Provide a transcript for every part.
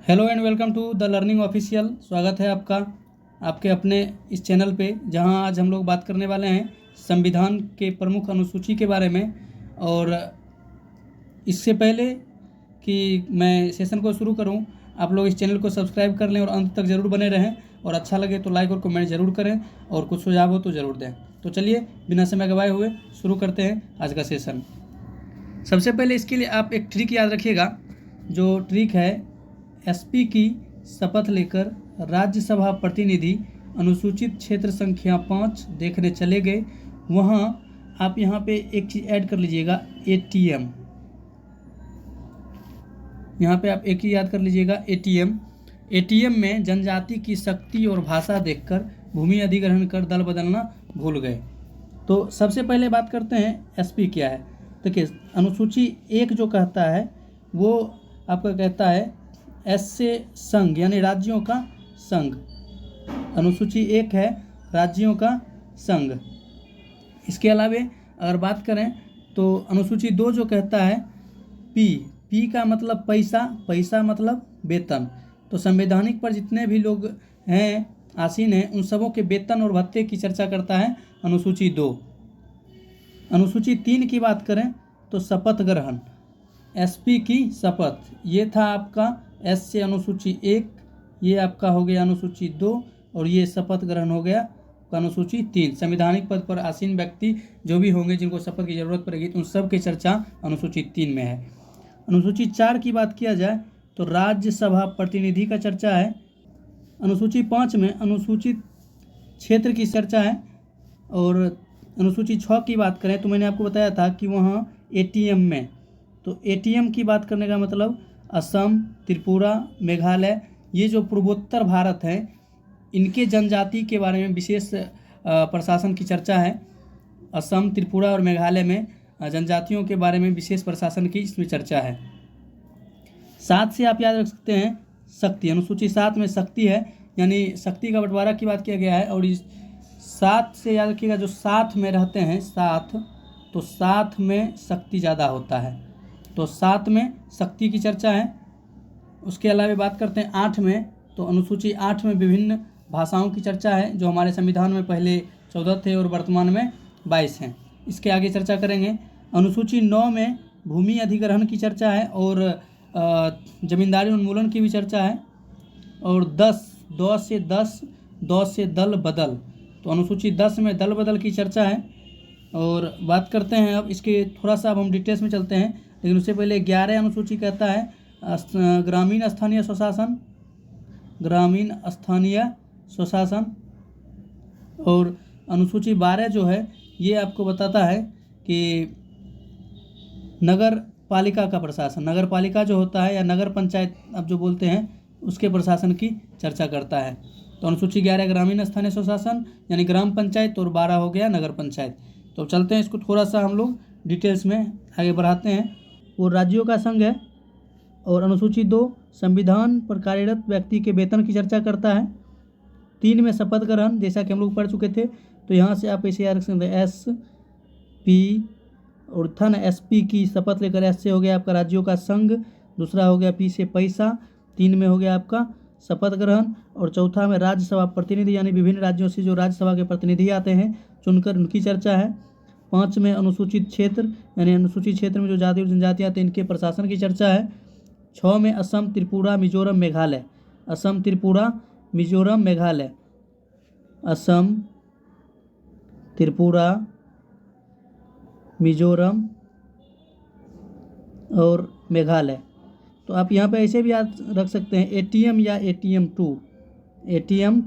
Hello and welcome to the learning official. स्वागत है आपका आपके अपने इस चैनल पे, जहां आज हम लोग बात करने वाले हैं संविधान के प्रमुख अनुसूची के बारे में। और इससे पहले कि मैं सेशन को शुरू करूं, आप लोग इस चैनल को सब्सक्राइब कर लें और अंत तक ज़रूर बने रहें। और अच्छा लगे तो लाइक और कमेंट ज़रूर करें और कुछ सुझाव हो तो ज़रूर दें। तो चलिए बिना समय गवाए हुए शुरू करते हैं आज का सेशन। सबसे पहले इसके लिए आप एक ट्रिक याद रखिएगा। जो ट्रिक है, एसपी की शपथ लेकर राज्यसभा प्रतिनिधि अनुसूचित क्षेत्र संख्या 5 देखने चले गए। वहाँ आप यहाँ पे एक चीज़ ऐड कर लीजिएगा, एटीएम। यहाँ पे आप एक ही याद कर लीजिएगा, एटीएम। एटीएम में जनजाति की शक्ति और भाषा देखकर भूमि अधिग्रहण कर दल बदलना भूल गए। तो सबसे पहले बात करते हैं एसपी क्या है। देखिए, अनुसूची 1 जो कहता है वो आपका कहता है एस से संघ, यानी राज्यों का संघ। अनुसूची 1 है राज्यों का संघ। इसके अलावे अगर बात करें तो अनुसूची 2 जो कहता है पी का मतलब पैसा, पैसा मतलब वेतन। तो संवैधानिक पर जितने भी लोग हैं, आसीन हैं, उन सबों के वेतन और भत्ते की चर्चा करता है अनुसूची 2। अनुसूची 3 की बात करें तो शपथ ग्रहण, एसपी की शपथ, ये था आपका एस से अनुसूची 1, ये आपका हो गया अनुसूची 2, और ये शपथ ग्रहण हो गया अनुसूची 3। संवैधानिक पद पर आसीन व्यक्ति जो भी होंगे जिनको शपथ की जरूरत पड़ेगी, उन सब की चर्चा अनुसूची 3 में है। अनुसूची 4 की बात किया जाए तो राज्यसभा प्रतिनिधि का चर्चा है। अनुसूची 5 में अनुसूचित क्षेत्र की चर्चा है। और अनुसूची 6 की बात करें तो मैंने आपको बताया था कि वहाँ एटीएम में, तो एटीएम की बात करने का मतलब असम, त्रिपुरा, मेघालय, ये जो पूर्वोत्तर भारत है, इनके जनजाति के बारे में विशेष प्रशासन की चर्चा है। असम, त्रिपुरा और मेघालय में जनजातियों के बारे में विशेष प्रशासन की इसमें चर्चा है। 7 से आप याद रख सकते हैं शक्ति। अनुसूची 7 में शक्ति है, यानी शक्ति का बंटवारा की बात किया गया है। और इस 7 से याद रखिएगा, जो साथ में रहते हैं, साथ, तो साथ में शक्ति ज़्यादा होता है, तो 7 में शक्ति की चर्चा है। उसके अलावा बात करते हैं 8 में, तो अनुसूची 8 में विभिन्न भाषाओं की चर्चा है, जो हमारे संविधान में पहले 14 थे और वर्तमान में 22 हैं। इसके आगे चर्चा करेंगे। अनुसूची 9 में भूमि अधिग्रहण की चर्चा है और जमींदारी उन्मूलन की भी चर्चा है। और 10 से दल बदल, तो अनुसूची 10 में दल बदल की चर्चा है। और बात करते हैं अब इसके थोड़ा सा, अब हम डिटेल्स में चलते हैं, लेकिन उससे पहले 11 अनुसूची कहता है ग्रामीण स्थानीय स्वशासन, ग्रामीण स्थानीय स्वशासन। और अनुसूची 12 जो है ये आपको बताता है कि नगर पालिका का प्रशासन, नगर पालिका जो होता है या नगर पंचायत अब जो बोलते हैं, उसके प्रशासन की चर्चा करता है। तो अनुसूची 11 ग्रामीण स्थानीय स्वशासन यानी ग्राम पंचायत, और 12 हो गया नगर पंचायत। तो चलते हैं, इसको थोड़ा सा हम लोग डिटेल्स में आगे बढ़ाते हैं। वो राज्यों का संघ है। और अनुसूची 2 संविधान पर कार्यरत व्यक्ति के वेतन की चर्चा करता है। 3 में शपथ ग्रहण, जैसा कि हम लोग पढ़ चुके थे, तो यहाँ से आप इसे याद रख सकते हैं, एस पी, और था ना एसपी की शपथ लेकर, एस से हो गया आपका राज्यों का संघ, दूसरा हो गया पी से पैसा, 3 में हो गया आपका शपथ ग्रहण, और चौथा में राज्यसभा प्रतिनिधि, यानी विभिन्न राज्यों से जो राज्यसभा के प्रतिनिधि आते हैं चुनकर, उनकी चर्चा है। 5 में अनुसूचित क्षेत्र, यानी अनुसूचित क्षेत्र में जो जाति और जनजाति आते हैं, इनके प्रशासन की चर्चा है। 6 में असम, त्रिपुरा, मिजोरम, मेघालय, असम, त्रिपुरा, मिजोरम, मेघालय, असम, त्रिपुरा, मिजोरम और मेघालय। तो आप यहाँ पे ऐसे भी याद रख सकते हैं एटीएम या एटीएम 2, एटीएम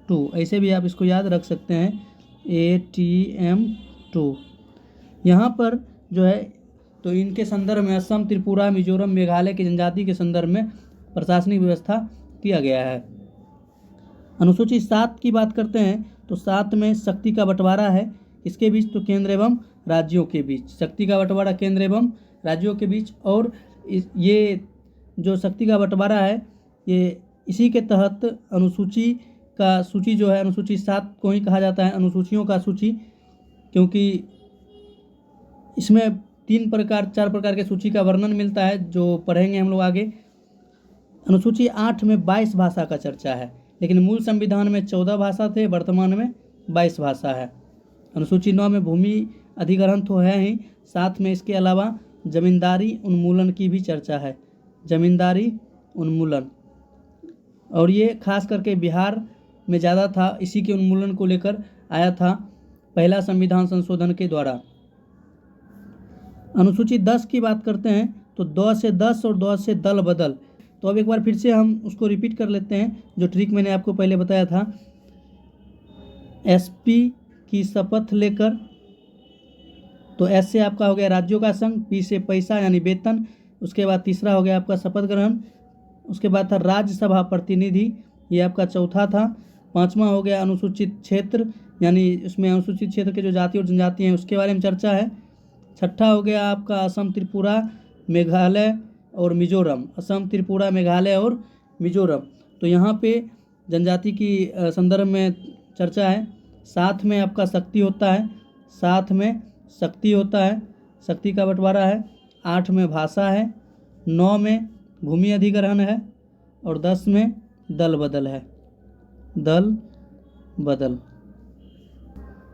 2 ऐसे भी आप इसको याद रख सकते हैं, एटीएम 2। यहाँ पर जो है, तो इनके संदर्भ में असम, त्रिपुरा, मिजोरम, मेघालय की जनजाति के संदर्भ में प्रशासनिक व्यवस्था किया गया है। अनुसूची 7 की बात करते हैं तो 7 में शक्ति का बंटवारा है, इसके बीच तो केंद्र एवं राज्यों के बीच, शक्ति का बंटवारा केंद्र एवं राज्यों के बीच। और ये जो शक्ति का बंटवारा है, ये इसी के तहत अनुसूची का सूची जो है, अनुसूची 7 को ही कहा जाता है अनुसूचियों का सूची, क्योंकि इसमें 4 प्रकार के सूची का वर्णन मिलता है, जो पढ़ेंगे हम लोग आगे। अनुसूची 8 में 22 भाषा का चर्चा है, लेकिन मूल संविधान में 14 भाषा थे, वर्तमान में 22 भाषा है। अनुसूची 9 में भूमि अधिग्रहण तो है ही, साथ में इसके अलावा जमींदारी उन्मूलन की भी चर्चा है, जमींदारी उन्मूलन, और ये खास करके बिहार में ज़्यादा था। इसी के उन्मूलन को लेकर आया था पहला संविधान संशोधन के द्वारा। अनुसूची 10 की बात करते हैं तो 2 से 10 और 2 से दल बदल। तो अब एक बार फिर से हम उसको रिपीट कर लेते हैं, जो ट्रिक मैंने आपको पहले बताया था। एसपी की शपथ लेकर, तो एस से आपका हो गया राज्यों का संघ, पी से पैसा यानी वेतन, उसके बाद तीसरा हो गया आपका शपथ ग्रहण, उसके बाद था राज्यसभा प्रतिनिधि, ये आपका चौथा था। पांचवा हो गया अनुसूचित क्षेत्र, यानी उसमें अनुसूचित क्षेत्र के जो जाति और जनजाति हैं उसके बारे में चर्चा है। छठा हो गया आपका असम, त्रिपुरा, मेघालय और मिजोरम, असम, त्रिपुरा, मेघालय और मिजोरम। तो यहाँ पे जनजाति की संदर्भ में चर्चा है। साथ में आपका शक्ति होता है, साथ में शक्ति होता है, शक्ति का बंटवारा है। 8 में भाषा है, 9 में भूमि अधिग्रहण है और 10 में दल बदल है, दल बदल।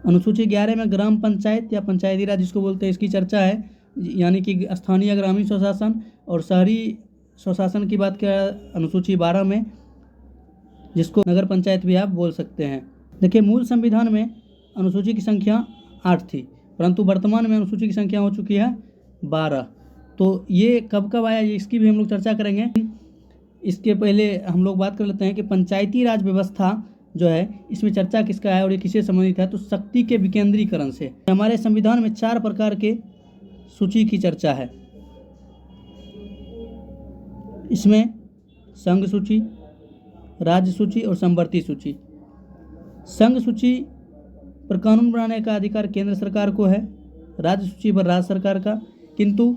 अनुसूची 11 में ग्राम पंचायत या पंचायती राज जिसको बोलते हैं, इसकी चर्चा है, यानी कि स्थानीय ग्रामीण स्वशासन और शहरी स्वशासन की बात करें अनुसूची 12 में, जिसको नगर पंचायत भी आप बोल सकते हैं। देखिए, मूल संविधान में अनुसूची की संख्या 8 थी, परंतु वर्तमान में अनुसूची की संख्या हो चुकी है 12। तो ये कब कब आया, इसकी भी हम लोग चर्चा करेंगे। इसके पहले हम लोग बात कर लेते हैं कि पंचायती राज व्यवस्था जो है, इसमें चर्चा किसका है और ये किससे संबंधित है। तो शक्ति के विकेंद्रीकरण से। हमारे संविधान में 4 प्रकार के सूची की चर्चा है। इसमें संघ सूची, राज्य सूची और समवर्ती सूची। संघ सूची पर कानून बनाने का अधिकार केंद्र सरकार को है, राज्य सूची पर राज्य सरकार का, किंतु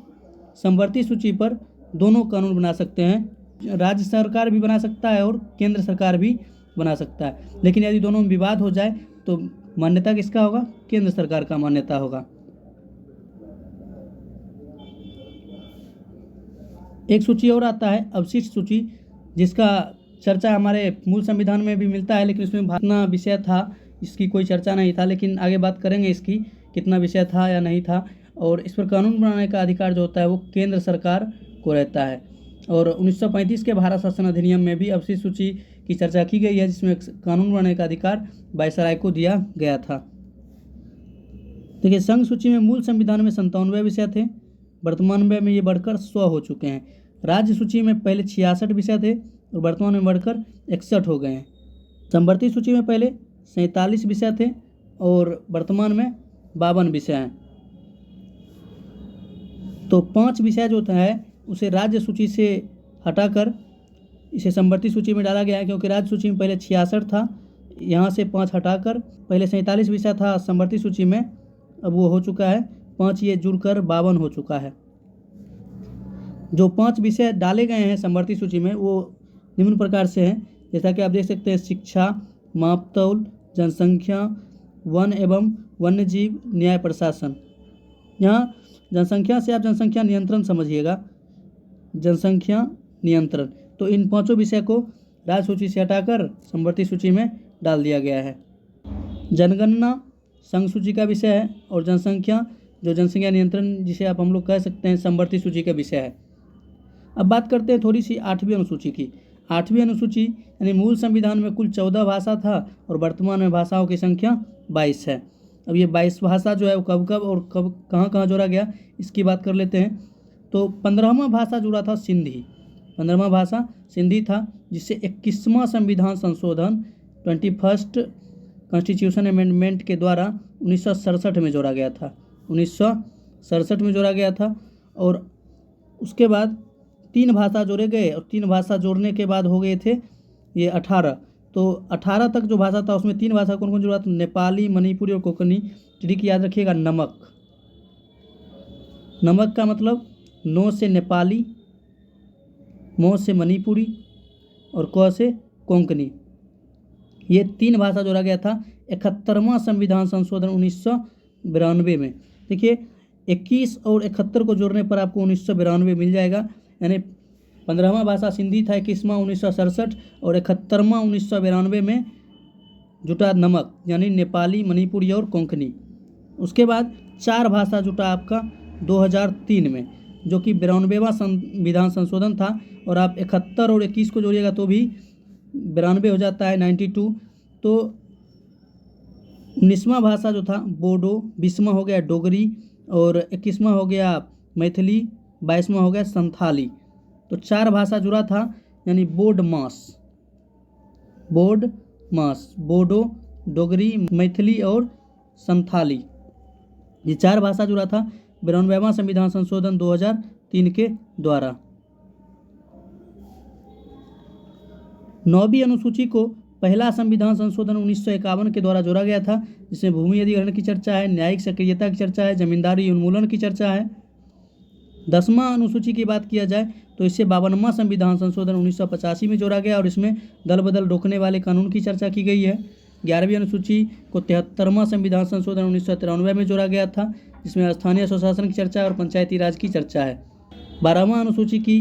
समवर्ती सूची पर दोनों कानून बना सकते हैं। राज्य सरकार भी बना सकता है और केंद्र सरकार भी बना सकता है, लेकिन यदि दोनों में विवाद हो जाए तो मान्यता किसका होगा, केंद्र सरकार का मान्यता होगा। एक सूची और आता है अवशिष्ट सूची, जिसका चर्चा हमारे मूल संविधान में भी मिलता है, लेकिन इसमें कितना विषय था इसकी कोई चर्चा नहीं था, लेकिन आगे बात करेंगे इसकी कितना विषय था या नहीं था। और इस पर कानून बनाने का अधिकार जो होता है वो केंद्र सरकार को रहता है। और 1935 के भारत शासन अधिनियम में भी अवशिष्ट सूची की चर्चा की गई है, जिसमें कानून बनाने का अधिकार वायसराय को दिया गया था। देखिए, संघ सूची में मूल संविधान में 97 विषय थे, वर्तमान में ये बढ़कर 100 हो चुके हैं। राज्य सूची में पहले 66 विषय थे और वर्तमान में बढ़कर 61 हो गए हैं। समवर्ती सूची में पहले 47 विषय थे और वर्तमान में 52 विषय हैं। तो 5 विषय जो है उसे राज्य सूची से हटाकर इसे समवर्ती सूची में डाला गया है, क्योंकि राज्य सूची में पहले 66 था, यहाँ से 5 हटाकर पहले 47 विषय था समवर्ती सूची में, अब वो हो चुका है 5, ये जुड़कर 52 हो चुका है। जो 5 विषय डाले गए हैं समवर्ती सूची में वो निम्न प्रकार से हैं, जैसा कि आप देख सकते हैं: शिक्षा, मापतौल, जनसंख्या, वन एवं वन्यजीव, न्याय प्रशासन। यहाँ जनसंख्या से आप जनसंख्या नियंत्रण समझिएगा, जनसंख्या नियंत्रण। तो इन 5 विषय को राज्य सूची से हटाकर समवर्ती सूची में डाल दिया गया है। जनगणना संघ सूची का विषय है और जनसंख्या जो जनसंख्या नियंत्रण जिसे आप हम लोग कह सकते हैं समवर्ती सूची का विषय है। अब बात करते हैं थोड़ी सी 8वीं अनुसूची की। 8वीं अनुसूची यानी मूल संविधान में कुल 14 भाषा था और वर्तमान में भाषाओं की संख्या 22 है। अब ये 22 भाषा जो है वो कब कब और कब कहाँ कहाँ जोड़ा गया इसकी बात कर लेते हैं। तो 15वां भाषा जुड़ा था सिंधी, 15वां भाषा सिंधी था, जिससे 21वां संविधान संशोधन 21st कॉन्स्टिट्यूशन अमेंडमेंट के द्वारा 1967 में जोड़ा गया था, 1967 में जोड़ा गया था। और उसके बाद 3 भाषा जोड़े गए और 3 भाषा जोड़ने के बाद हो गए थे ये 18। तो 18 तक जो भाषा था उसमें 3 भाषा कौन कौन जुड़ा था? नेपाली, मणिपुरी और कोंकणी। ट्रिक याद रखिएगा, नमक, नमक का मतलब नो से नेपाली, मो से मणिपुरी और क से कोंकणी। ये 3 भाषा जोड़ा गया था 71वां संविधान संशोधन 1992 में। देखिए 21 और 71 को जोड़ने पर आपको 1992 मिल जाएगा, यानी 15वां भाषा सिंधी था, 21वां 1967 और 71वां 1992 में जुटा नमक यानी नेपाली, मणिपुरी और कोंकणी। उसके बाद 4 भाषा जुटा आपका 2003 में, जो कि 92वां संविधान संशोधन था। और आप 71 और 21 को जोड़िएगा तो भी 92 हो जाता है, 92। तो 19वां भाषा जो था बोडो, 20वां हो गया डोगरी और 21वां हो गया मैथिली, 22वां हो गया संथाली। तो 4 भाषा जुड़ा था, यानी बोडो, बोडो, डोगरी, मैथिली और संथाली, ये 4 भाषा जुड़ा था 92वां संविधान संशोधन 2003 के द्वारा। 9वीं अनुसूची को पहला संविधान संशोधन 1951 के द्वारा जोड़ा गया था, जिसमें भूमि अधिग्रहण की चर्चा है, न्यायिक सक्रियता की चर्चा है, जमींदारी उन्मूलन की चर्चा है। 10वां अनुसूची की बात किया जाए तो इससे 52वां संविधान संशोधन 1985 में जोड़ा गया और इसमें दल बदल रोकने वाले कानून की चर्चा की गई है। 11वीं अनुसूची को 73वां संविधान संशोधन 1993 में जोड़ा गया था, जिसमें स्थानीय स्वशासन की चर्चा और पंचायती राज की चर्चा है। 12वां अनुसूची की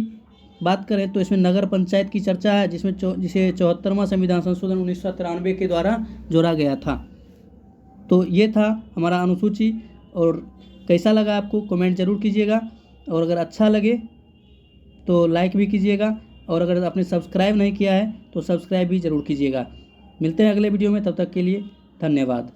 बात करें तो इसमें नगर पंचायत की चर्चा है, जिसे 74वां संविधान संशोधन 1993 के द्वारा जोड़ा गया था। तो ये था हमारा अनुसूची, और कैसा लगा आपको कमेंट जरूर कीजिएगा, और अगर अच्छा लगे तो लाइक भी कीजिएगा, और अगर आपने सब्सक्राइब नहीं किया है तो सब्सक्राइब भी ज़रूर कीजिएगा। मिलते हैं अगले वीडियो में, तब तक के लिए धन्यवाद।